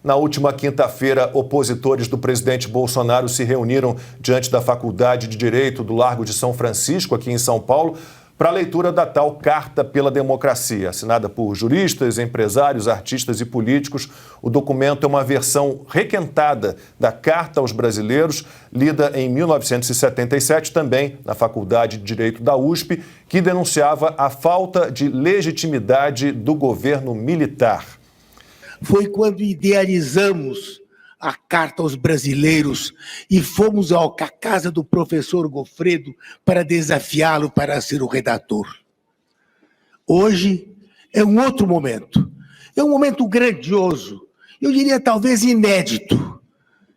Na última quinta-feira, opositores do presidente Bolsonaro se reuniram diante da Faculdade de Direito do Largo de São Francisco, aqui em São Paulo, para a leitura da tal Carta pela Democracia. Assinada por juristas, empresários, artistas e políticos, o documento é uma versão requentada da Carta aos Brasileiros, lida em 1977 também na Faculdade de Direito da USP, que denunciava a falta de legitimidade do governo militar. Foi quando idealizamos a Carta aos Brasileiros e fomos à casa do professor Goffredo para desafiá-lo para ser o redator. Hoje é um outro momento. É um momento grandioso, eu diria talvez inédito,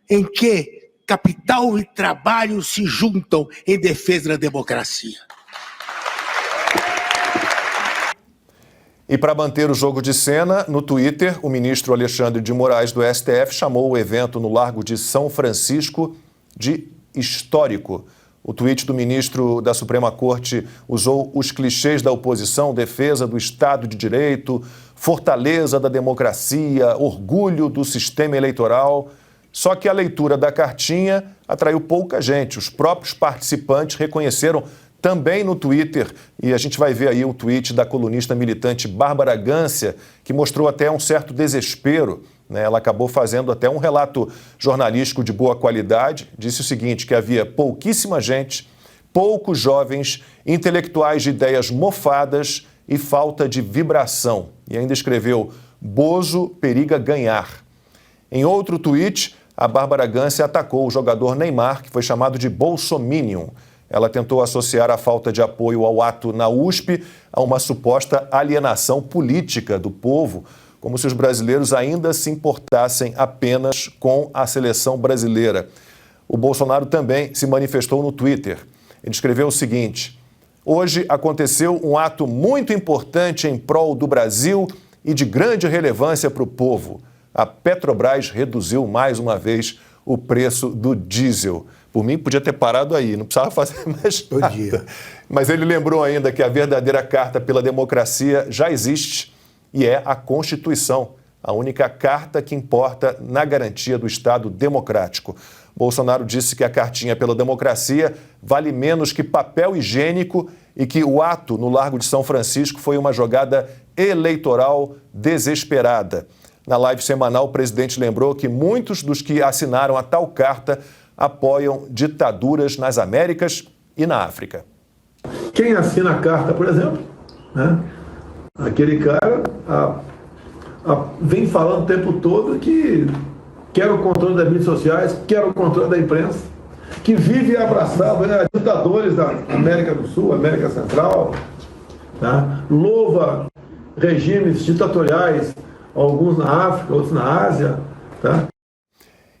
em que capital e trabalho se juntam em defesa da democracia. E para manter o jogo de cena, no Twitter, o ministro Alexandre de Moraes, do STF, chamou o evento no Largo de São Francisco de histórico. O tweet do ministro da Suprema Corte usou os clichês da oposição, defesa do Estado de Direito, fortaleza da democracia, orgulho do sistema eleitoral. Só que a leitura da cartinha atraiu pouca gente. Os próprios participantes reconheceram também no Twitter, e a gente vai ver aí um tweet da colunista militante Bárbara Gância, que mostrou até um certo desespero, né? Ela acabou fazendo até um relato jornalístico de boa qualidade, disse o seguinte, que havia pouquíssima gente, poucos jovens, intelectuais de ideias mofadas e falta de vibração. E ainda escreveu, Bozo periga ganhar. Em outro tweet, a Bárbara Gância atacou o jogador Neymar, que foi chamado de bolsominion. Ela tentou associar a falta de apoio ao ato na USP a uma suposta alienação política do povo, como se os brasileiros ainda se importassem apenas com a seleção brasileira. O Bolsonaro também se manifestou no Twitter. Ele escreveu o seguinte, hoje aconteceu um ato muito importante em prol do Brasil e de grande relevância para o povo. A Petrobras reduziu mais uma vez o preço do diesel. Por mim, podia ter parado aí, não precisava fazer mais nada. Mas ele lembrou ainda que a verdadeira Carta pela Democracia já existe e é a Constituição, a única carta que importa na garantia do Estado democrático. Bolsonaro disse que a Cartinha pela Democracia vale menos que papel higiênico e que o ato no Largo de São Francisco foi uma jogada eleitoral desesperada. Na live semanal, o presidente lembrou que muitos dos que assinaram a tal carta apoiam ditaduras nas Américas e na África. Quem assina a carta, por exemplo, né? Aquele cara vem falando o tempo todo que quer o controle das mídias sociais, quer o controle da imprensa, que vive abraçado a ditadores da América do Sul, América Central, tá? Louva regimes ditatoriais, alguns na África, outros na Ásia, tá?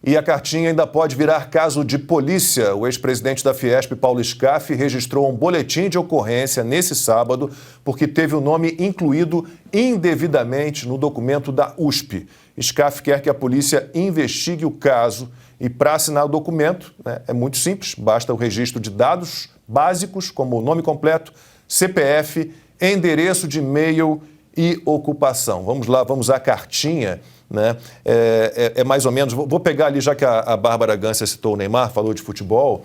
E a cartinha ainda pode virar caso de polícia. O ex-presidente da Fiesp, Paulo Scaff, registrou um boletim de ocorrência nesse sábado porque teve o nome incluído indevidamente no documento da USP. Scaff quer que a polícia investigue o caso e, para assinar o documento, né, é muito simples, basta o registro de dados básicos, como o nome completo, CPF, endereço de e-mail e ocupação. Vamos lá, vamos à cartinha. Né? É mais ou menos, vou pegar ali, já que a Bárbara Gância citou o Neymar, falou de futebol,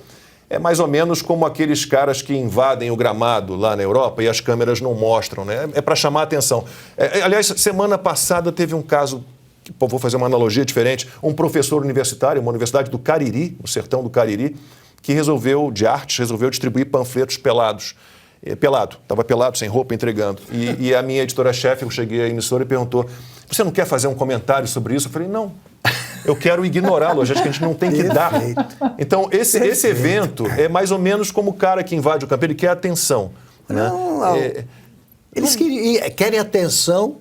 é mais ou menos como aqueles caras que invadem o gramado lá na Europa e as câmeras não mostram, né? É para chamar a atenção. Aliás, semana passada teve um caso, vou fazer uma analogia diferente, um professor universitário, uma universidade do Cariri, no sertão do Cariri, que resolveu distribuir panfletos pelados. Estava pelado, sem roupa, entregando. E a minha editora-chefe, eu cheguei à emissora e perguntou, você não quer fazer um comentário sobre isso? Eu falei, não, eu quero ignorá-lo, acho que a gente não tem que dar. Então, esse evento é mais ou menos como o cara que invade o campo, ele quer atenção. Né? Eles querem atenção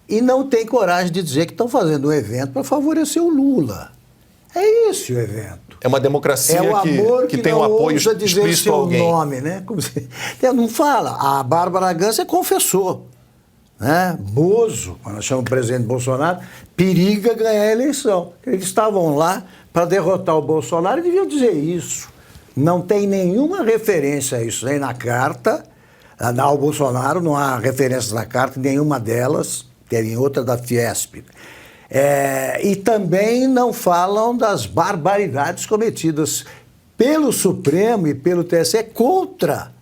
e não têm coragem de dizer que estão fazendo um evento para favorecer o Lula. É esse o evento. É uma democracia que tem um apoio explícito a alguém. Nome, né? Como se... Não fala. A Bárbara Gância confessou. Né? Bozo, quando nós chamamos o presidente Bolsonaro, periga ganhar a eleição. Eles estavam lá para derrotar o Bolsonaro e deviam dizer isso. Não tem nenhuma referência a isso, nem na carta, ao Bolsonaro, não há referências na carta, nenhuma delas, tem outra da Fiesp. E também não falam das barbaridades cometidas pelo Supremo e pelo TSE contra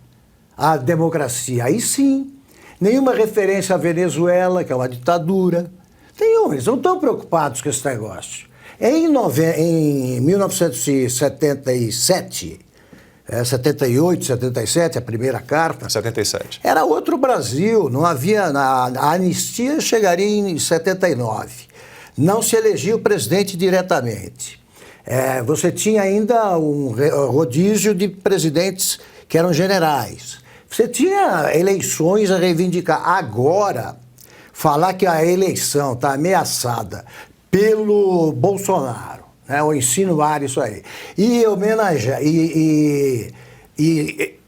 a democracia. Aí sim, nenhuma referência à Venezuela, que é uma ditadura. Nenhuma, eles não estão preocupados com esse negócio. Em 1977, 78, 77, a primeira carta. 77. Era outro Brasil, não havia. A anistia chegaria em 79. Não se elegia o presidente diretamente. Você tinha ainda um rodízio de presidentes que eram generais. Você tinha eleições a reivindicar. Agora, falar que a eleição está ameaçada pelo Bolsonaro, né, ou insinuar isso aí, e homenagear,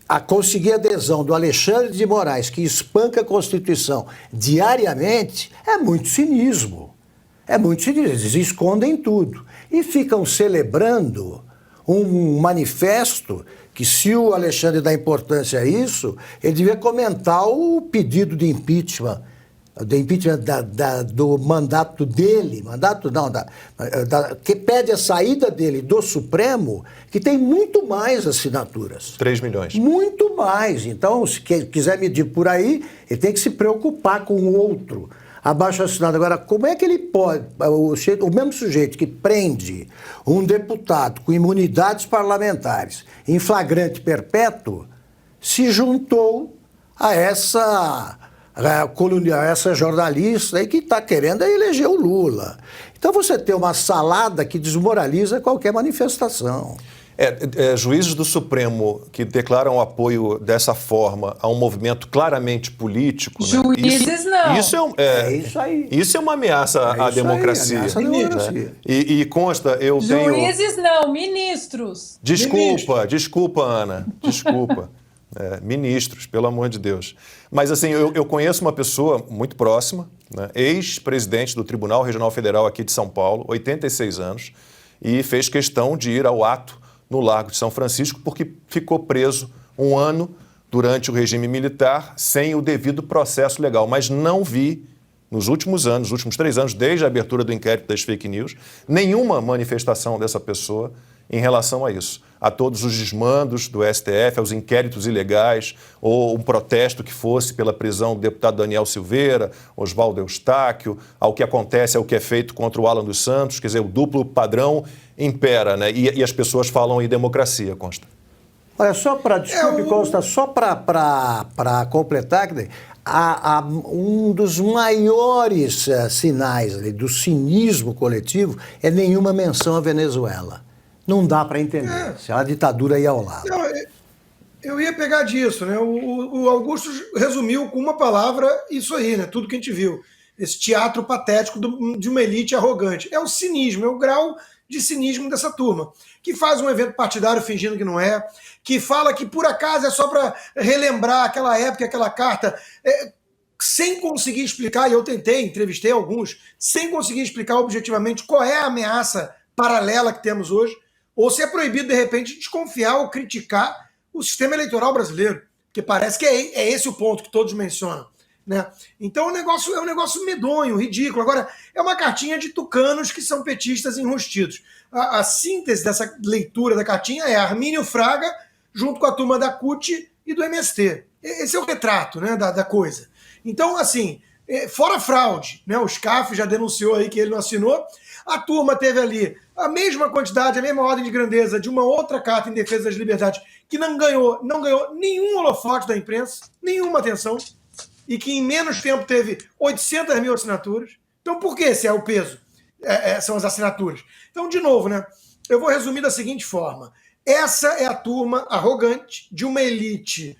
a conseguir adesão do Alexandre de Moraes, que espanca a Constituição diariamente, é muito cinismo. É muito cinismo. Eles escondem tudo. E ficam celebrando um manifesto que, se o Alexandre dá importância a isso, ele devia comentar o pedido de impeachment, do mandato dele, que pede a saída dele do Supremo, que tem muito mais assinaturas. 3 milhões. Muito mais. Então, se quiser medir por aí, ele tem que se preocupar com o outro. Abaixo assinado. Agora, como é que ele pode, o mesmo sujeito que prende um deputado com imunidades parlamentares em flagrante perpétuo, se juntou a essa jornalista aí que está querendo eleger o Lula. Então você tem uma salada que desmoraliza qualquer manifestação. Juízes do Supremo que declaram apoio dessa forma a um movimento claramente político. Juízes não. Isso isso aí. Isso é uma ameaça à democracia. Ameaça à democracia. E consta, eu tenho... Juízes não, ministros. Desculpa, Ana. Desculpa. Ministros, pelo amor de Deus. Mas assim, eu conheço uma pessoa muito próxima, né, ex-presidente do Tribunal Regional Federal aqui de São Paulo, 86 anos, e fez questão de ir ao ato no Largo de São Francisco porque ficou preso 1 ano durante o regime militar sem o devido processo legal. Mas não vi, nos últimos 3 anos, desde a abertura do inquérito das fake news, nenhuma manifestação dessa pessoa em relação a isso. A todos os desmandos do STF, aos inquéritos ilegais, ou um protesto que fosse pela prisão do deputado Daniel Silveira, Oswaldo Eustáquio, ao que acontece, ao que é feito contra o Alan dos Santos, quer dizer, o duplo padrão impera, né? E as pessoas falam em democracia, consta. Olha, só para completar, um dos maiores sinais ali, do cinismo coletivo é nenhuma menção à Venezuela. Não dá para entender. Se a ditadura ia ao lado. Não, eu ia pegar disso, né? O Augusto resumiu com uma palavra isso aí, né? Tudo que a gente viu. Esse teatro patético de uma elite arrogante. É o cinismo, é o grau de cinismo dessa turma, que faz um evento partidário fingindo que não é, que fala que por acaso é só para relembrar aquela época, aquela carta, sem conseguir explicar, e eu tentei, entrevistei alguns, sem conseguir explicar objetivamente qual é a ameaça paralela que temos hoje, ou se é proibido, de repente, desconfiar ou criticar o sistema eleitoral brasileiro, porque parece que é esse o ponto que todos mencionam. Né? Então o negócio é um negócio medonho, ridículo. Agora, é uma cartinha de tucanos que são petistas enrustidos. A síntese dessa leitura da cartinha é Armínio Fraga junto com a turma da CUT e do MST. Esse é o retrato, né, da coisa. Então, assim, fora fraude, né, o SCAF já denunciou aí que ele não assinou, a turma teve ali a mesma quantidade, a mesma ordem de grandeza de uma outra carta em defesa das liberdades que não ganhou nenhum holofote da imprensa, nenhuma atenção, e que em menos tempo teve 800 mil assinaturas. Então, por que esse é o peso? São as assinaturas. Então, de novo, né, eu vou resumir da seguinte forma. Essa é a turma arrogante de uma elite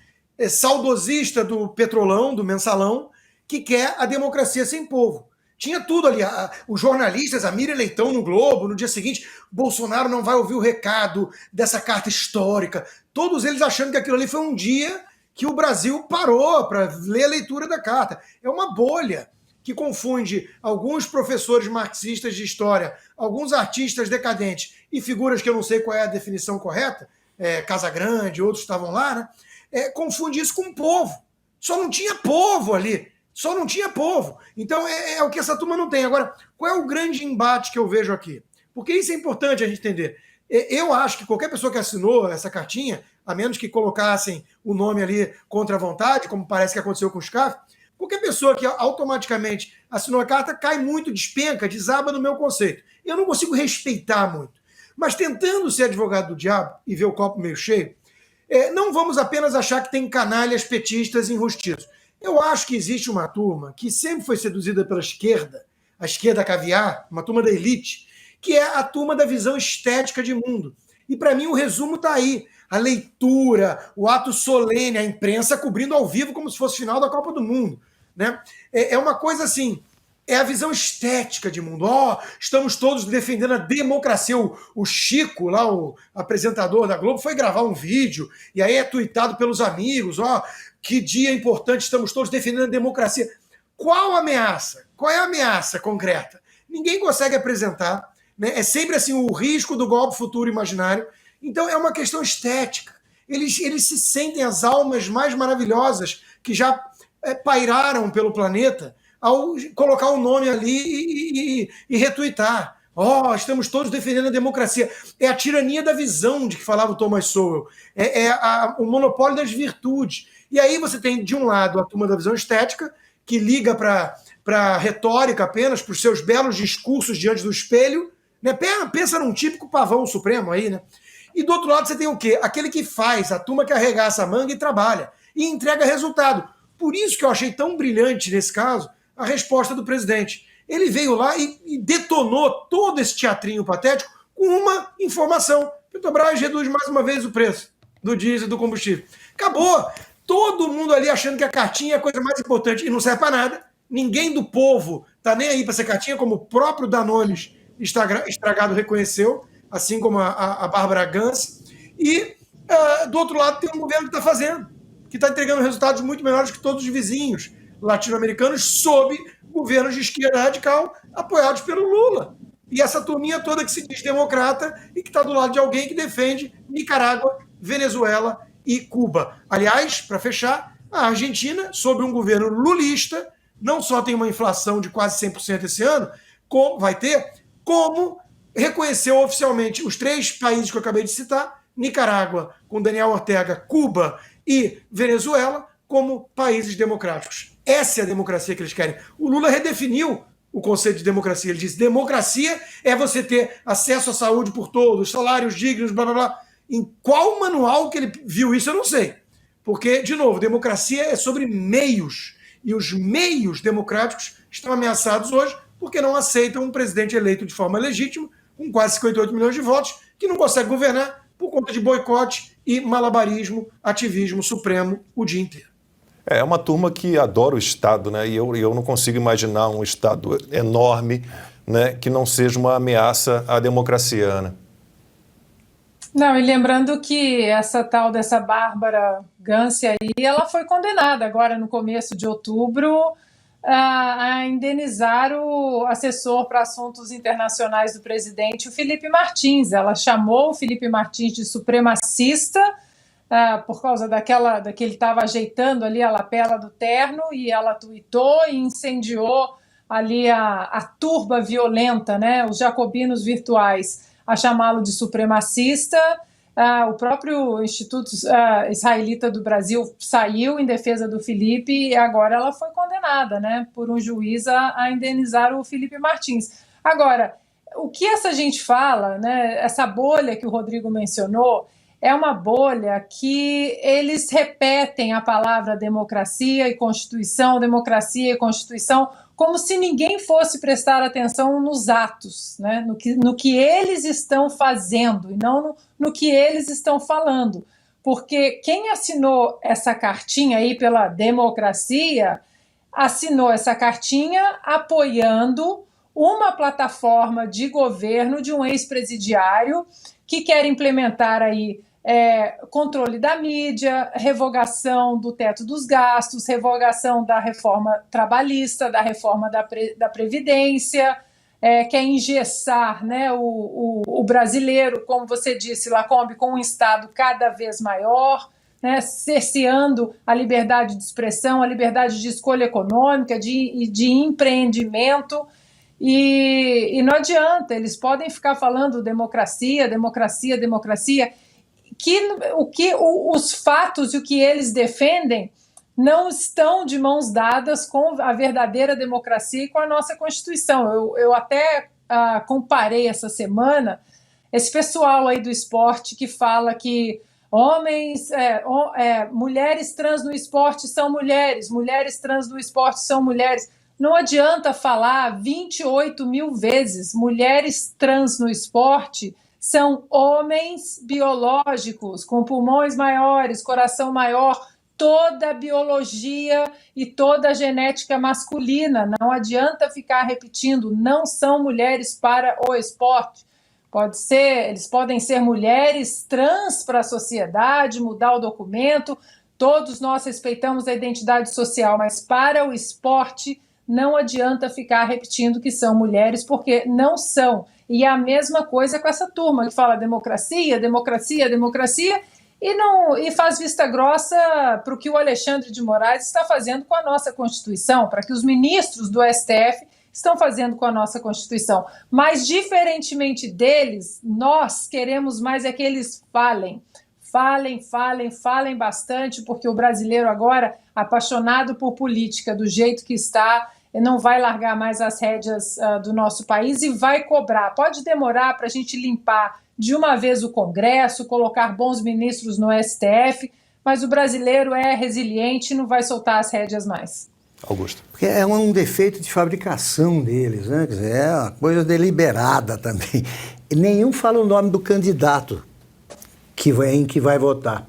saudosista do Petrolão, do Mensalão, que quer a democracia sem povo. Tinha tudo ali, os jornalistas, a Miriam Leitão no Globo, no dia seguinte, Bolsonaro não vai ouvir o recado dessa carta histórica. Todos eles achando que aquilo ali foi um dia que o Brasil parou para ler a leitura da carta. É uma bolha que confunde alguns professores marxistas de história, alguns artistas decadentes e figuras que eu não sei qual é a definição correta, Casagrande, outros estavam lá, né? Confunde isso com o povo. Só não tinha povo ali. Só não tinha povo. Então é o que essa turma não tem. Agora, qual é o grande embate que eu vejo aqui? Porque isso é importante a gente entender. Eu acho que qualquer pessoa que assinou essa cartinha, a menos que colocassem o nome ali contra a vontade, como parece que aconteceu com os CAF, qualquer pessoa que automaticamente assinou a carta cai muito, despenca, desaba no meu conceito. Eu não consigo respeitar muito. Mas tentando ser advogado do diabo e ver o copo meio cheio, não vamos apenas achar que tem canalhas petistas enrustidos. Eu acho que existe uma turma que sempre foi seduzida pela esquerda, a esquerda caviar, uma turma da elite, que é a turma da visão estética de mundo. E para mim o resumo está aí. A leitura, o ato solene, a imprensa cobrindo ao vivo como se fosse final da Copa do Mundo. Né? É uma coisa assim, é a visão estética de mundo. Estamos todos defendendo a democracia. O Chico, lá, o apresentador da Globo, foi gravar um vídeo e aí é tuitado pelos amigos. Que dia importante, estamos todos defendendo a democracia. Qual ameaça? Qual é a ameaça concreta? Ninguém consegue apresentar. Né? É sempre assim o risco do golpe futuro imaginário. Então é uma questão estética. Eles se sentem as almas mais maravilhosas que já pairaram pelo planeta ao colocar o nome ali e retuitar. Estamos todos defendendo a democracia. É a tirania da visão de que falava o Thomas Sowell. O monopólio das virtudes. E aí você tem, de um lado, a turma da visão estética, que liga para a retórica apenas, para os seus belos discursos diante do espelho. Né? Pensa num típico pavão supremo aí, né? E do outro lado você tem o quê? Aquele que faz, a turma que arregaça a manga e trabalha. E entrega resultado. Por isso que eu achei tão brilhante, nesse caso, a resposta do presidente. Ele veio lá e detonou todo esse teatrinho patético com uma informação. Petrobras reduz mais uma vez o preço do diesel e do combustível. Acabou. Todo mundo ali achando que a cartinha é a coisa mais importante e não serve para nada. Ninguém do povo está nem aí para essa cartinha, como o próprio Danones estragado reconheceu, assim como a Bárbara Gance. E do outro lado tem um governo que está fazendo, que está entregando resultados muito melhores que todos os vizinhos latino-americanos sob governos de esquerda radical apoiados pelo Lula. E essa turminha toda que se diz democrata e que está do lado de alguém que defende Nicarágua, Venezuela e Cuba. Aliás, para fechar, a Argentina, sob um governo lulista, não só tem uma inflação de quase 100% esse ano, como reconheceu oficialmente os 3 países que eu acabei de citar, Nicarágua, com Daniel Ortega, Cuba e Venezuela, como países democráticos. Essa é a democracia que eles querem. O Lula redefiniu o conceito de democracia. Ele disse: democracia é você ter acesso à saúde por todos, salários dignos, blá blá blá. Em qual manual que ele viu isso, eu não sei. Porque, de novo, democracia é sobre meios. E os meios democráticos estão ameaçados hoje porque não aceitam um presidente eleito de forma legítima, com quase 58 milhões de votos, que não consegue governar por conta de boicote e malabarismo, ativismo supremo o dia inteiro. É uma turma que adora o Estado, né? E eu não consigo imaginar um Estado enorme, né, que não seja uma ameaça à democracia, Ana. Não, e lembrando que essa tal dessa Bárbara Gance aí, ela foi condenada agora no começo de outubro a indenizar o assessor para assuntos internacionais do presidente, o Felipe Martins. Ela chamou o Felipe Martins de supremacista por causa daquele estava ajeitando ali a lapela do terno, e ela tuitou e incendiou ali a turba violenta, né, os jacobinos virtuais, a chamá-lo de supremacista. O próprio Instituto Israelita do Brasil saiu em defesa do Felipe e agora ela foi condenada, né, por um juiz a indenizar o Felipe Martins. Agora, o que essa gente fala, né, essa bolha que o Rodrigo mencionou, é uma bolha que eles repetem a palavra democracia e Constituição, como se ninguém fosse prestar atenção nos atos, né? no que eles estão fazendo e não no que eles estão falando. Porque quem assinou essa cartinha aí pela democracia, assinou essa cartinha apoiando uma plataforma de governo de um ex-presidiário que quer implementar aí controle da mídia, revogação do teto dos gastos, revogação da reforma trabalhista, da reforma da Previdência, quer engessar, né, o brasileiro, como você disse, Lacombe, com um Estado cada vez maior, né, cerceando a liberdade de expressão, a liberdade de escolha econômica, de empreendimento. E não adianta, eles podem ficar falando democracia, democracia, democracia, os fatos e o que eles defendem não estão de mãos dadas com a verdadeira democracia e com a nossa Constituição. Eu até comparei essa semana esse pessoal aí do esporte que fala que mulheres trans no esporte são mulheres, mulheres trans no esporte são mulheres. Não adianta falar 28 mil vezes mulheres trans no esporte são homens biológicos, com pulmões maiores, coração maior, toda a biologia e toda a genética masculina. Não adianta ficar repetindo, não são mulheres para o esporte. Eles podem ser mulheres trans para a sociedade, mudar o documento, todos nós respeitamos a identidade social, mas para o esporte não adianta ficar repetindo que são mulheres, porque não são. E é a mesma coisa com essa turma que fala democracia, democracia, democracia, e faz vista grossa para o que o Alexandre de Moraes está fazendo com a nossa Constituição, para que os ministros do STF estão fazendo com a nossa Constituição. Mas, diferentemente deles, nós queremos mais é que eles falem. Falem bastante, porque o brasileiro agora, apaixonado por política do jeito que está, não vai largar mais as rédeas do nosso país e vai cobrar. Pode demorar para a gente limpar de uma vez o Congresso, colocar bons ministros no STF, mas o brasileiro é resiliente e não vai soltar as rédeas mais. Augusto. Porque é um defeito de fabricação deles, né? Quer dizer, é uma coisa deliberada também. E nenhum fala o nome do candidato em que vai votar.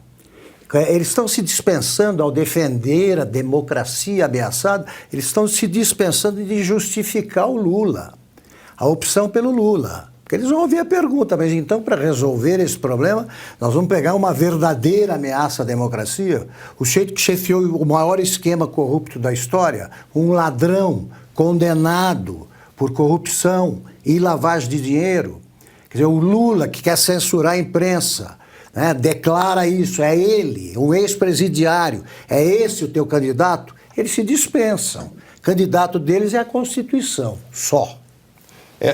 Eles estão se dispensando, ao defender a democracia ameaçada, eles estão se dispensando de justificar o Lula, a opção pelo Lula. Porque eles vão ouvir a pergunta, mas então, para resolver esse problema, nós vamos pegar uma verdadeira ameaça à democracia, o jeito que chefiou o maior esquema corrupto da história, um ladrão condenado por corrupção e lavagem de dinheiro. Quer dizer, o Lula, que quer censurar a imprensa, né, declara isso, é ele, um ex-presidiário, é esse o teu candidato? Eles se dispensam. O candidato deles é a Constituição, só.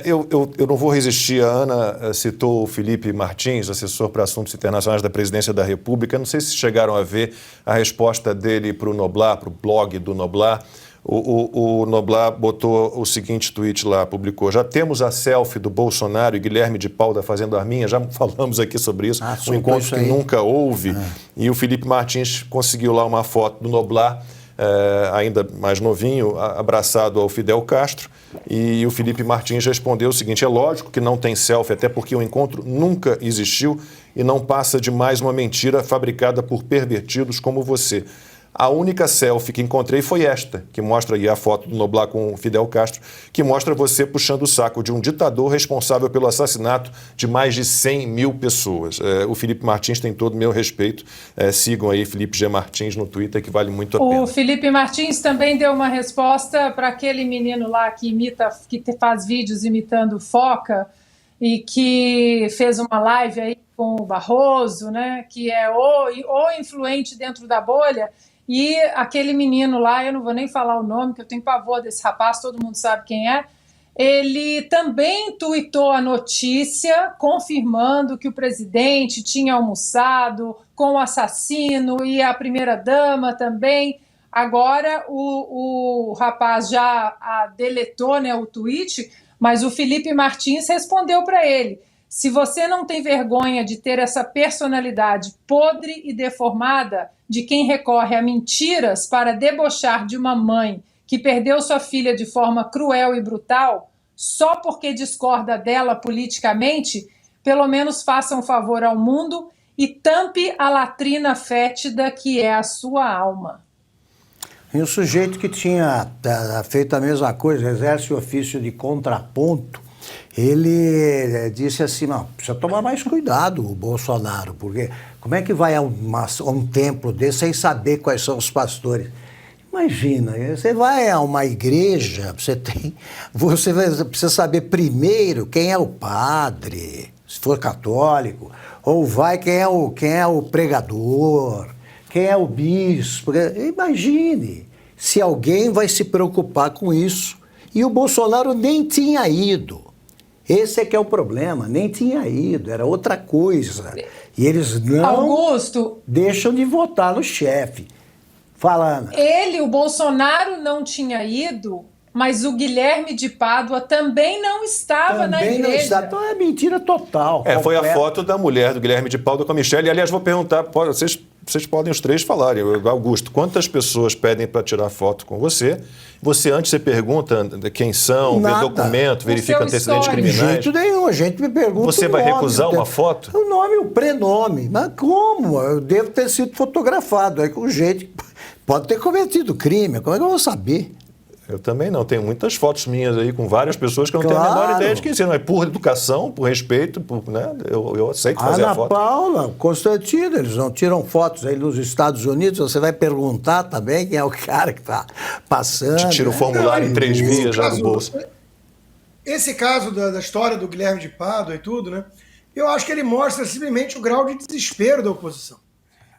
Eu não vou resistir. A Ana citou o Felipe Martins, assessor para assuntos internacionais da Presidência da República. Não sei se chegaram a ver a resposta dele para o Noblar, para o blog do Noblar. O Noblar botou o seguinte tweet lá, publicou: já temos a selfie do Bolsonaro e Guilherme de Pau da Fazenda Arminha, já falamos aqui sobre isso, um encontro que nunca houve. E o Felipe Martins conseguiu lá uma foto do Noblar, ainda mais novinho, abraçado ao Fidel Castro, e o Felipe Martins respondeu o seguinte: é lógico que não tem selfie, até porque o encontro nunca existiu e não passa de mais uma mentira fabricada por pervertidos como você. A única selfie que encontrei foi esta, que mostra aí a foto do Noblar com o Fidel Castro, que mostra você puxando o saco de um ditador responsável pelo assassinato de mais de 100 mil pessoas. O Felipe Martins tem todo o meu respeito. Sigam aí Felipe G. Martins no Twitter, que vale muito a pena. O Felipe Martins também deu uma resposta para aquele menino lá que faz vídeos imitando foca e que fez uma live aí com o Barroso, né, que é o influente dentro da bolha. E aquele menino lá, eu não vou nem falar o nome, que eu tenho pavor desse rapaz, todo mundo sabe quem é, ele também tuitou a notícia confirmando que o presidente tinha almoçado com o assassino e a primeira-dama também. Agora o rapaz já deletou, né, o tweet, mas o Felipe Martins respondeu para ele: se você não tem vergonha de ter essa personalidade podre e deformada de quem recorre a mentiras para debochar de uma mãe que perdeu sua filha de forma cruel e brutal, só porque discorda dela politicamente, pelo menos faça um favor ao mundo e tampe a latrina fétida que é a sua alma. E o sujeito que tinha feito a mesma coisa, exerce o ofício de contraponto, ele disse assim: não, precisa tomar mais cuidado o Bolsonaro, porque como é que vai a um templo desse sem saber quais são os pastores? Imagina, você vai a uma igreja, você precisa saber primeiro quem é o padre, se for católico, ou vai quem é o pregador, quem é o bispo. Imagine se alguém vai se preocupar com isso. E o Bolsonaro nem tinha ido. Esse é que é o problema, nem tinha ido, era outra coisa. E eles não Augusto, deixam de votar no chefe. Fala, Ana. o Bolsonaro não tinha ido, mas o Guilherme de Pádua também não estava na Também não igreja. está. Então é mentira total. Foi a completa. foto da mulher do Guilherme de Pádua com a Michelle. Aliás, vou perguntar, vocês podem os três falarem. Augusto, quantas pessoas pedem para tirar foto com você? Você pergunta quem são, vê Nada. documento, verifica seu antecedentes histórico. De criminais? jeito nenhum, a gente me pergunta. Você o vai nome, recusar uma foto? O nome e o prenome. Mas como? Eu devo ter sido fotografado. Aí com gente pode ter cometido crime. Como é que eu vou saber? Eu também não. Tenho muitas fotos minhas aí com várias pessoas que eu não tenho a Claro. menor ideia de quem são. Mas por educação, por respeito, né? Eu aceito fazer Ana a foto. Paula, Constantino, eles não tiram fotos aí nos Estados Unidos. Você vai perguntar também quem é o cara que está passando. Te tira o né? formulário em 3 Esse vias já no caso- bolso. Esse caso da história do Guilherme de Pádua e tudo, né? Eu acho que ele mostra simplesmente o grau de desespero da oposição.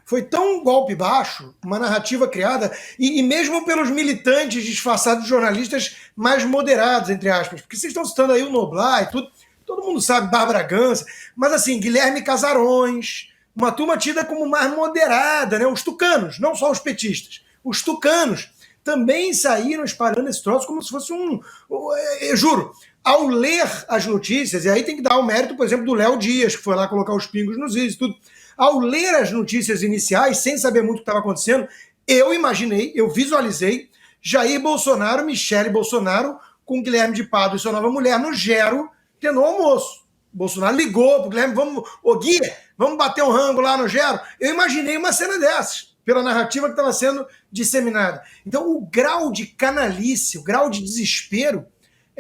Foi tão golpe baixo, uma narrativa criada, e mesmo pelos militantes disfarçados de jornalistas mais moderados, entre aspas, porque vocês estão citando aí o Noblar e tudo, todo mundo sabe, Bárbara Gância, mas assim, Guilherme Casarões, uma turma tida como mais moderada, né? Os tucanos, não só os petistas, os tucanos também saíram espalhando esse troço como se fosse eu juro, ao ler as notícias, e aí tem que dar o mérito, por exemplo, do Léo Dias, que foi lá colocar os pingos nos is e tudo. Ao ler as notícias iniciais, sem saber muito o que estava acontecendo, eu imaginei, eu visualizei Jair Bolsonaro, Michele Bolsonaro, com Guilherme de Pádua e sua nova mulher no Gero, tendo um almoço. Bolsonaro ligou pro Guilherme, Gui, vamos bater um rango lá no Gero. Eu imaginei uma cena dessas, pela narrativa que estava sendo disseminada. Então, o grau de canalice, o grau de desespero,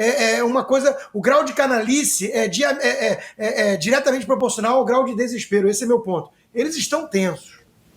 é uma coisa. O grau de canalice é diretamente proporcional ao grau de desespero. Esse é meu ponto. Eles estão tensos.